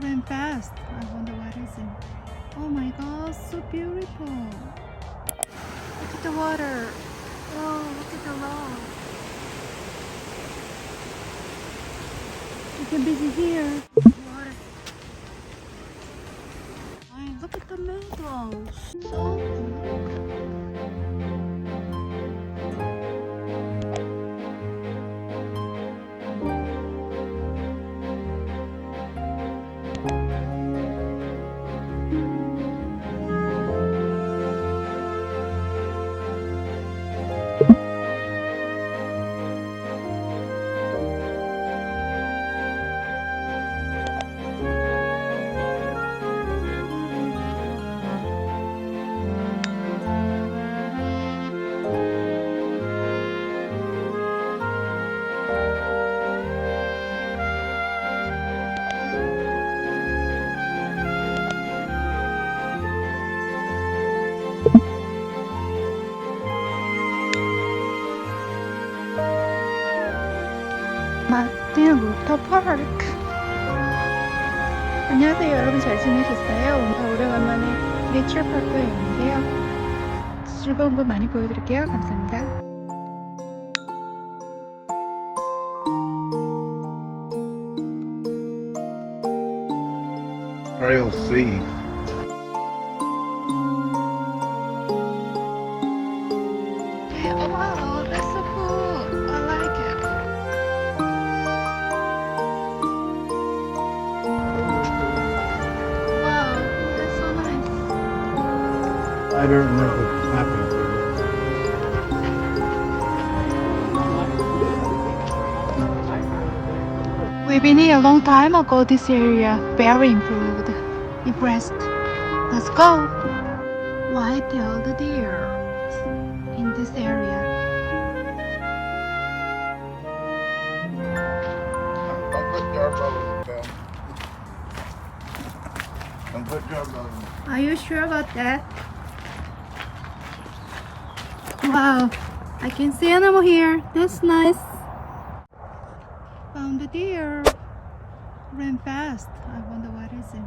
ran fast. I wonder what is it. Oh my god, so beautiful. Look at the water. Oh, look at the rock. You can visit here. Water. Ay, look at the meadows. So beautiful. 마틴 루터 파크. 안녕하세요, 여러분. 잘 지내셨어요? 오늘 오래간만에 내처 파크에 왔는데요. 즐거운 거 많이 보여드릴게요. 감사합니다. Trail C. Oh wow, that's so cool. I like it. Wow, that's so nice. I don't know what's happening. We've been here a long time ago. This area very improved. Impressed. Let's go. White-tailed deer in this area. Don't put your brother down. Don't put your brother. Are you sure about that? Wow, I can see animal here. That's nice. Found a deer. Ran fast. I wonder what is it.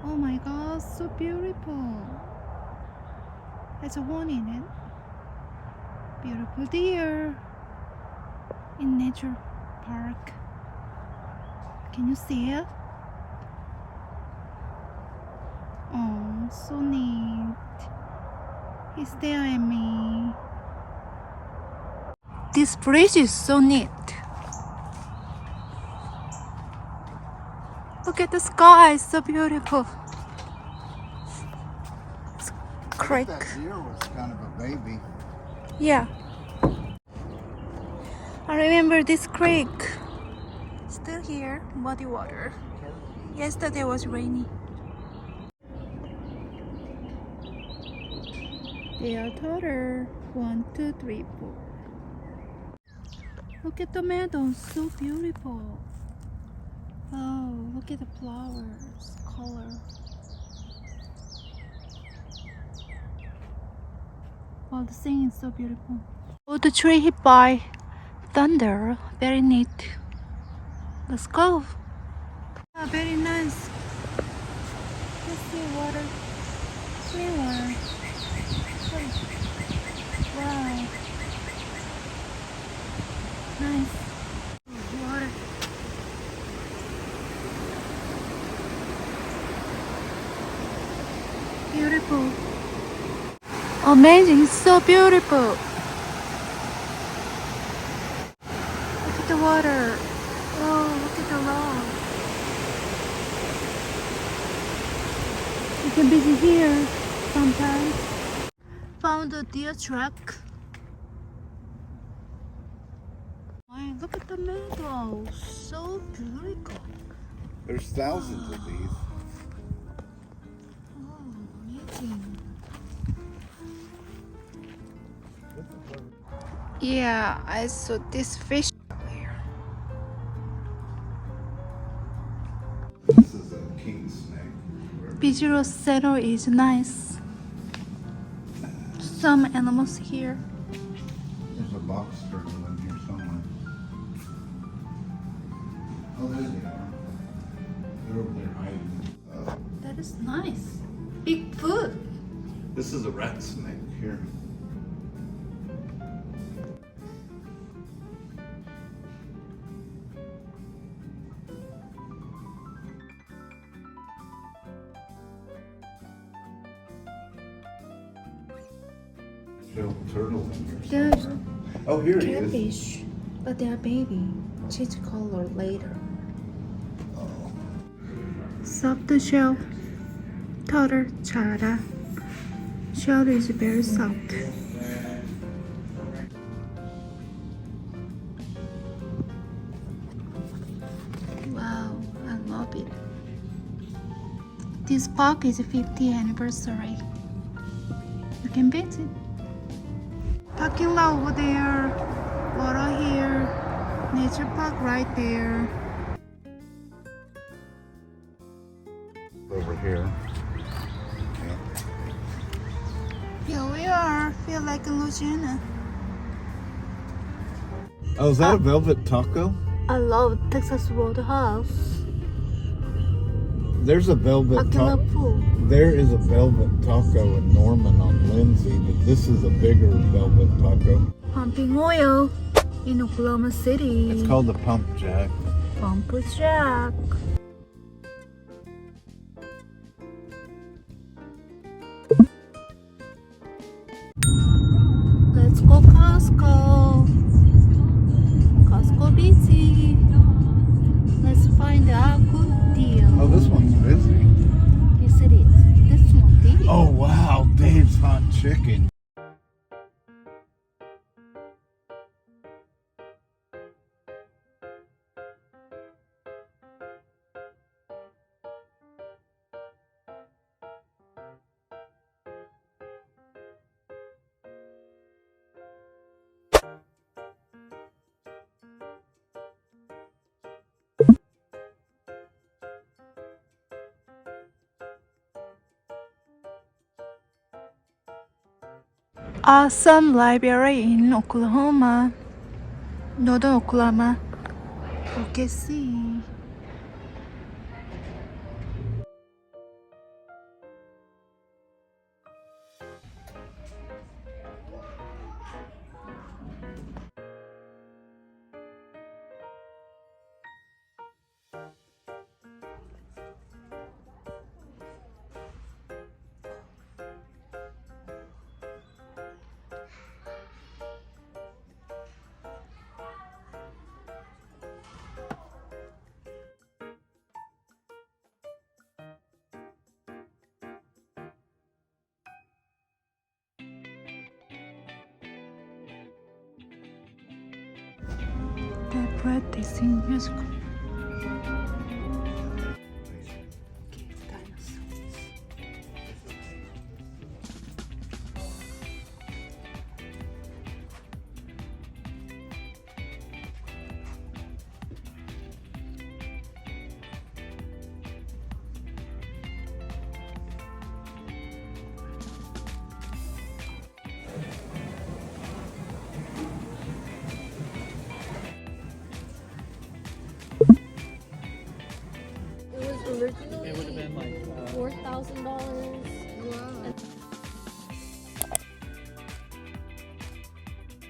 Oh my god, so beautiful. There's a one in it. Beautiful deer in nature park. Can you see it? Oh, so neat. He's staring at me. This bridge is so neat. Look at the sky, it's so beautiful. It's creek. That deer was kind of a baby. Yeah. I remember this creek. Still here, muddy water. Yesterday was rainy. They are taller. 1, 2, 3, 4. Look at the meadow, so beautiful. Oh, look at the flowers, color. Oh, the scene is so beautiful. Oh, the tree hit by thunder, very neat. Let's go. Ah, very nice. Let's see water, clean water. Wow, nice. Water. Beautiful. Amazing, so beautiful. Look at the water. Oh, look at the rock. You can visit here sometimes. Found a deer track. Wow, look at the meadow. So beautiful. There's thousands of these. Oh, amazing. Yeah, I saw this fish here. This is a king snake. Visual center is nice. Some animals here. There's a box turtle in here somewhere. Oh, there they are. They're over there hiding. It's nice. Big foot. This is a rat snake here. Shell turtle in here. There's Oh, here he is. catfish, but they are baby. Change color later. Soft shell. Turtle chara. Shell is very soft. Wow, I love it. This park is 50th anniversary. You can visit. Parking lot over there, water here, nature park right there. Over here. Here we are, feel like in Louisiana. Oh, is that a velvet taco? I love Texas Roadhouse. There's a velvet Parking lot taco. pool. There is a velvet taco in Norman on Lindsay, but this is a bigger velvet taco. Pumping oil in Oklahoma City. It's called the Pump Jack. Pump Jack. Let's go Costco. Costco busy. Let's find a good deal. Oh, this one's busy. Yes, it is. This one did. Oh, wow. Dave's Hot Chicken. Awesome library in Oklahoma. Northern Oklahoma. Okay, see. The practicing musical. Dinosaurs. Originally $4,000